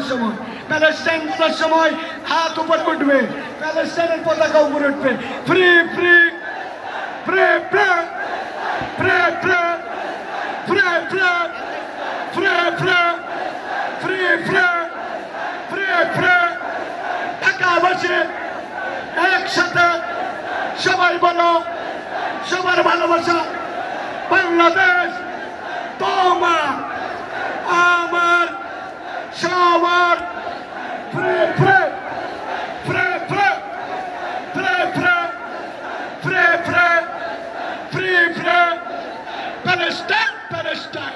সময়, প্যালেস্টাইনের সময় হাত উপর উঠবে, প্যালেস্টাইনের পতাকা উপরে উঠবে। Free free free free free free free free free free free free free free ঢাকাবাসী একসাথে সবাই বলো, সবার ভালোবাসা বাংলাদেশ তোমার আমার সবার। Free free free free free free free free free free Palestine Palestine.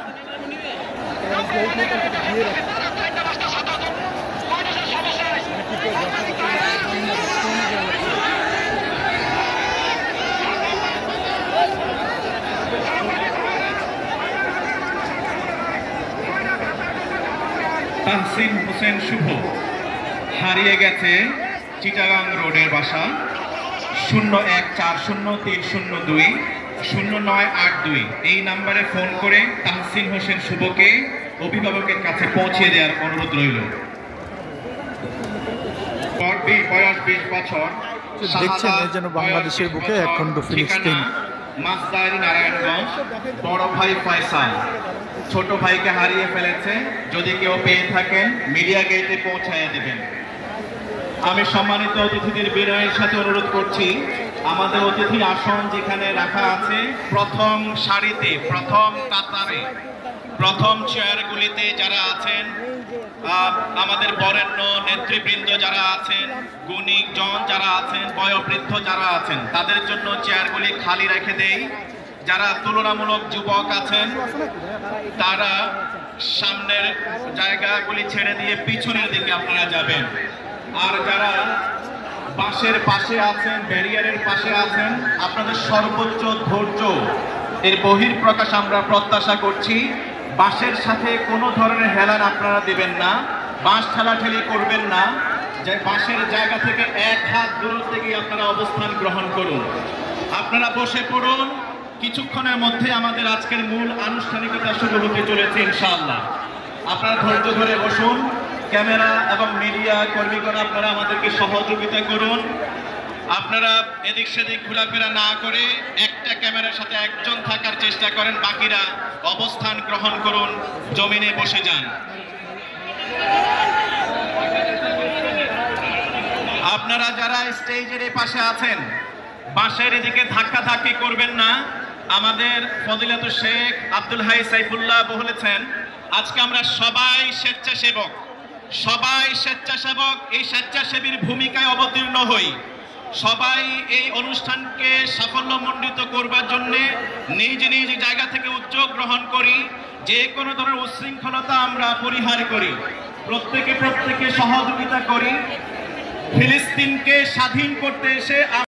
Tahsin Hossain Shuvo হারিয়ে গেছে চিটাগাং রোডের বাসা 014030200982 এই নাম্বারে ফোন করে তাহসিন হোসেন শুভকে অভিভাবকের কাছে পৌঁছে দেওয়ার অনুরোধ রইল। বয়স 20 বছর, দেখছেন যেন বাংলাদেশের বুকে একখণ্ড ফিলিস্তিন। মাসদারি নারায়ণগঞ্জ। বড় ভাই ফয়সাল ছোট ভাইকে হারিয়ে ফেলেছে। যদি কেউ পেয়ে থাকেন মিডিয়া গেটে পৌঁছায় দেবেন। আমি সম্মানিত অতিথিদের বিনয়ের সাথে অনুরোধ করছি, আমাদের অতিথি আসন যেখানে রাখা আছে প্রথম সারিতে, প্রথম কাতারে, প্রথম চেয়ারগুলিতে যারা আছেন, আমাদের বরেণ্য নেতৃবৃন্দ যারা আছেন, গুণীজন যারা আছেন, বয়োবৃদ্ধ যারা আছেন, তাদের জন্য চেয়ারগুলি খালি রেখে দেই। যারা তুলনামূলক যুবক আছেন তারা সামনের জায়গাগুলি ছেড়ে দিয়ে পিছনের দিকে আপনারা যাবেন। আর যারা বাসের পাশে আছেন, ব্যারিয়ারের পাশে আছেন, আপনাদের সর্বোচ্চ ধৈর্য এর বহিঃপ্রকাশ আমরা প্রত্যাশা করছি। বাসের সাথে কোনো ধরনের হেলান আপনারা দিবেন না, বাস ঠেলাঠেলি করবেন না। যে বাসের জায়গা থেকে এক হাত দূরত্বে গিয়ে আপনারা অবস্থান গ্রহণ করুন। আপনারা বসে পড়ুন, কিছুক্ষণের মধ্যে আমাদের আজকের মূল আনুষ্ঠানিকতা শুরু হতে চলেছে ইনশাআল্লাহ। আপনারা ধৈর্য ধরে বসুন। ক্যামেরা এবং মিডিয়া কর্মীগণ আপনারা আমাদেরকে সহযোগিতা করুন। আপনারা এদিক সেদিক ঘোরাফেরা না করে একটা ক্যামেরার সাথে একজন থাকার চেষ্টা করেন, বাকিরা অবস্থান গ্রহণ করুন, জমিনে বসে যান। আপনারা যারা স্টেজের এই পাশে আছেন বাসের এদিকে ধাক্কাধাক্কি করবেন না। আমাদের ফজিলাতুল শেখ আব্দুল হাই সাইফুল্লাহ বলেছেন, আজকে আমরা সবাই স্বেচ্ছাসেবক, এই স্বেচ্ছাসেবীর ভূমিকায় অবতীর্ণ হই। সবাই এই অনুষ্ঠানকে সাফল্যমণ্ডিত করবার জন্য নিজ নিজ জায়গা থেকে উদ্যোগ গ্রহণ করি। যে কোনো ধরনের উচ্ছৃঙ্খলতা আমরা পরিহার করি, প্রত্যেকে সহযোগিতা করি। ফিলিস্তিনকে স্বাধীন করতে এসে